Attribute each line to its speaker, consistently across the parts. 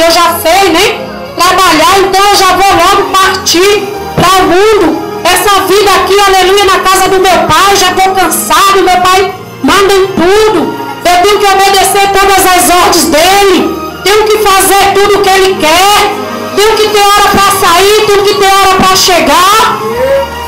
Speaker 1: eu já sei, né? Trabalhar, então eu já vou logo partir para o mundo. Essa vida aqui, aleluia, na casa do meu pai, já estou cansado, meu pai manda em tudo. Eu tenho que obedecer todas as ordens dele. Tenho que fazer tudo o que ele quer. Tenho que ter hora para sair, tenho que ter hora para chegar.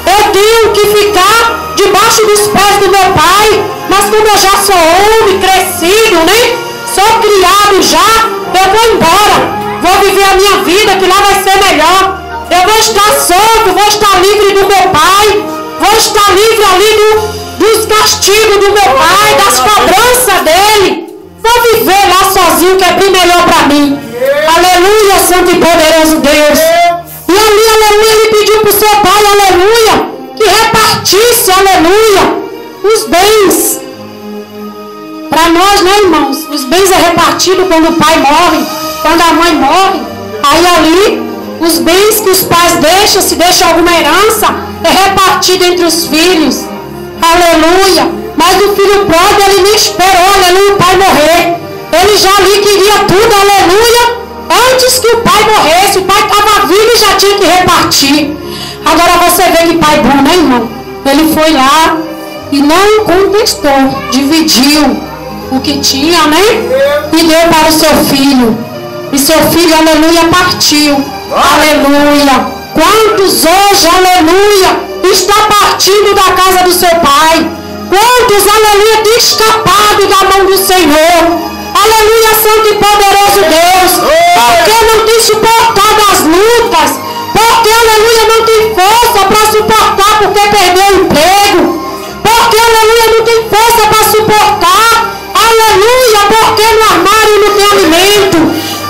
Speaker 1: Eu tenho que ficar debaixo dos pés do meu pai. Mas como eu já sou homem, crescido, né? Sou criado já, eu vou embora. Vou viver a minha vida, que lá vai ser melhor. Eu vou estar solto, vou estar livre do meu pai. Vou estar livre ali dos castigos do meu pai, das cobranças dele. Vou viver lá sozinho, que é bem melhor para mim. Aleluia, santo e poderoso Deus. E ali, aleluia, ele pediu para o seu pai, aleluia, que repartisse, aleluia, os bens. Para nós, né, irmãos? Os bens é repartido quando o pai morre, quando a mãe morre. Aí ali, os bens que os pais deixam, se deixa alguma herança, é repartido entre os filhos. Aleluia. Mas o filho pródigo, ele nem esperou, aleluia, o pai morrer. Ele já ali queria tudo, aleluia, antes que o pai morresse. O pai estava vivo e já tinha que repartir. Agora você vê que pai bom, né, irmão? Ele foi lá e não contestou, dividiu o que tinha, né? E deu para o seu filho. E seu filho, aleluia, partiu. Aleluia. Quantos hoje, aleluia, está partindo da casa do seu pai? Quantos, aleluia, tem escapado da mão do Senhor? Aleluia, santo e poderoso Deus. Porque não tem suportado as lutas. Porque, aleluia, não tem força para suportar porque perdeu o emprego. Porque, aleluia, não tem força para suportar. Aleluia, porque no armário não tem alimento.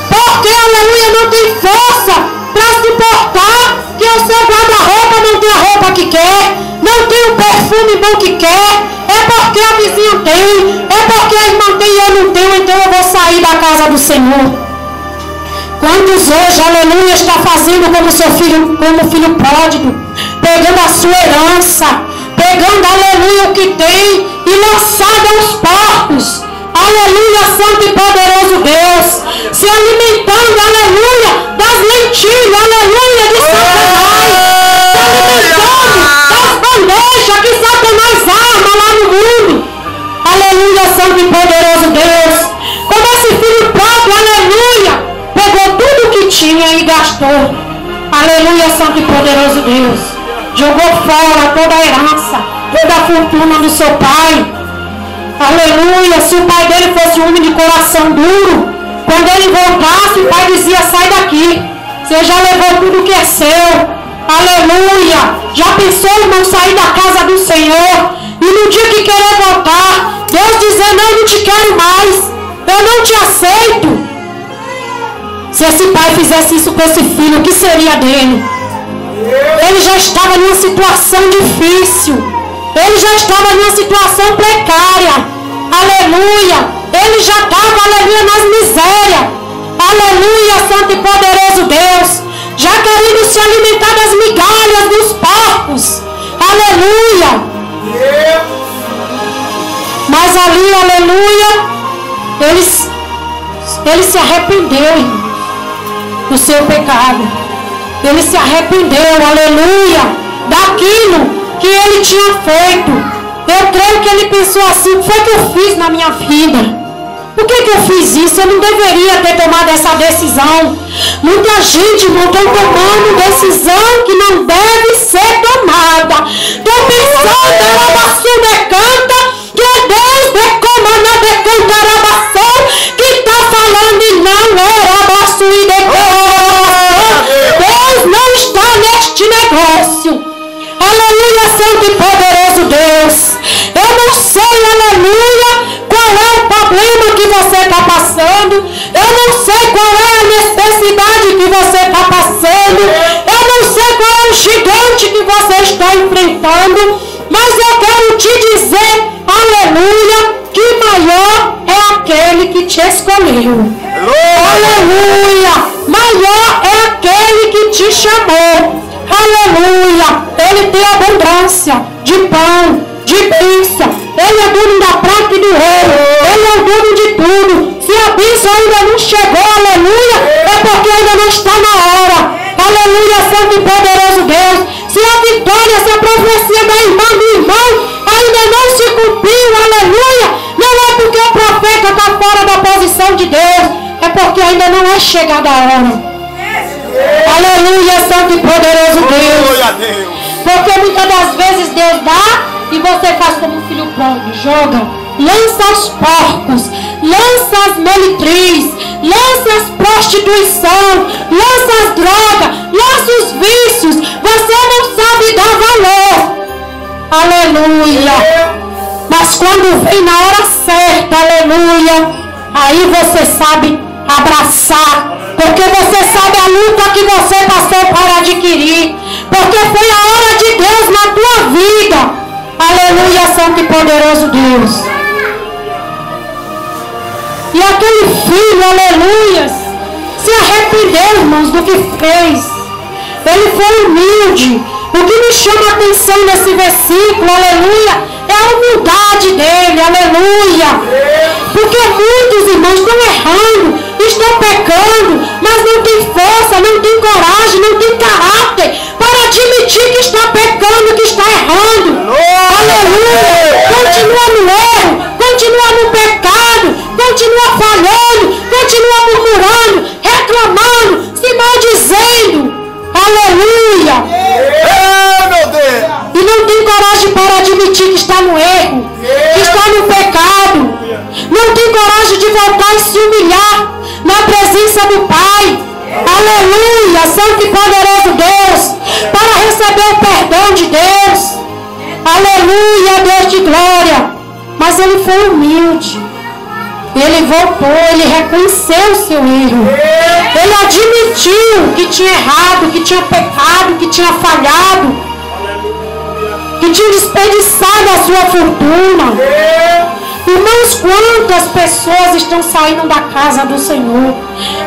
Speaker 1: Porque, aleluia, não tem força para suportar que o seu guarda-roupa não tem a roupa que quer, não tem o perfume bom que quer. É porque a vizinha tem, é porque a irmã tem e eu não tenho, então eu vou sair da casa do Senhor. Quantos hoje, aleluia, está fazendo como seu filho, como filho pródigo, pegando a sua herança, pegando, aleluia, o que tem e lançado aos porcos. Aleluia, santo e poderoso Deus, se alimentando, aleluia, das lentilhas, aleluia, de Satanás, se alimentando das bandejas que Satanás arma lá no mundo. Aleluia, santo e poderoso Deus. Como esse filho próprio, aleluia, pegou tudo que tinha e gastou. Aleluia, santo e poderoso Deus. Jogou fora toda a herança, toda a fortuna do seu pai. Aleluia, se o pai dele fosse um homem de coração duro, quando ele voltasse, o pai dizia: sai daqui, você já levou tudo que é seu. Aleluia, já pensou, irmão, sair da casa do Senhor e no dia que querer voltar, Deus dizer: não, eu não te quero mais, eu não te aceito. Se esse pai fizesse isso com esse filho, o que seria dele? Ele já estava numa situação difícil. Ele já estava numa situação precária. Aleluia. Ele já estava, aleluia, nas misérias. Aleluia, santo e poderoso Deus. Já querendo se alimentar das migalhas dos porcos. Aleluia. Mas ali, aleluia, ele se arrependeu, irmão, do seu pecado. Ele se arrependeu, aleluia, daquilo que ele tinha feito. Eu creio que ele pensou assim: o que foi que eu fiz na minha vida? Por que eu fiz isso? Eu não deveria ter tomado essa decisão. Muita gente, irmão, está tomando decisão que não deve ser tomada. Estou pensando, Arabaçu decanta, que Deus decomana, decanta, Arabaçu, que está falando e não é Arabaçu e decanta. Deus não está neste negócio. Aleluia, santo e poderoso Deus. Eu não sei, aleluia, qual é o problema que você está passando. Eu não sei qual é a necessidade que você está passando. Eu não sei qual é o gigante que você está enfrentando. Mas eu quero te dizer, aleluia, que maior é aquele que te escolheu. Aleluia. Maior é aquele que te chamou. Aleluia. Ele tem abundância de pão, de bênção. Ele é dono da prata e do ouro. Ele é o dono de tudo. Se a bênção ainda não chegou, aleluia, porque ainda não é chegada a hora. Aleluia, santo e poderoso Deus. Porque muitas das vezes Deus dá e você faz como um filho pródigo, joga, lança aos porcos, lança as meretrizes, lança as prostituição, lança as drogas, lança os vícios. Você não sabe dar valor. Aleluia. Mas quando vem na hora certa, aleluia, aí você sabe abraçar. Porque você sabe a luta que você passou para adquirir. Porque foi a hora de Deus na tua vida. Aleluia, santo e poderoso Deus. E aquele filho, aleluia, se arrependeu, irmãos, do que fez. Ele foi humilde. O que me chama a atenção nesse versículo, aleluia, é a humildade dele, aleluia. Porque muitos irmãos estão errando, estão pecando, mas não tem força, não tem coragem, não tem caráter para admitir que está pecando, que está errando. Aleluia. Continua no erro, continua no pecado, continua falhando, continua murmurando, reclamando, se maldizendo. Aleluia. E não tem coragem para admitir que está no erro, que está no pecado. Não tem coragem de voltar e se humilhar na presença do Pai. Aleluia, santo e poderoso Deus, para receber o perdão de Deus. Aleluia, Deus de glória. Mas ele foi humilde. Ele voltou, ele reconheceu o seu erro. Ele admitiu que tinha errado, que tinha pecado, que tinha falhado, que tinha desperdiçado a sua fortuna. Irmãos, quantas pessoas estão saindo da casa do Senhor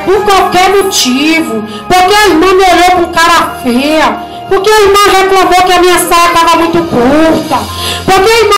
Speaker 1: por qualquer motivo? Porque a irmã me olhou com cara feia, porque a irmã reclamou que a minha saia estava muito curta, porque a irmã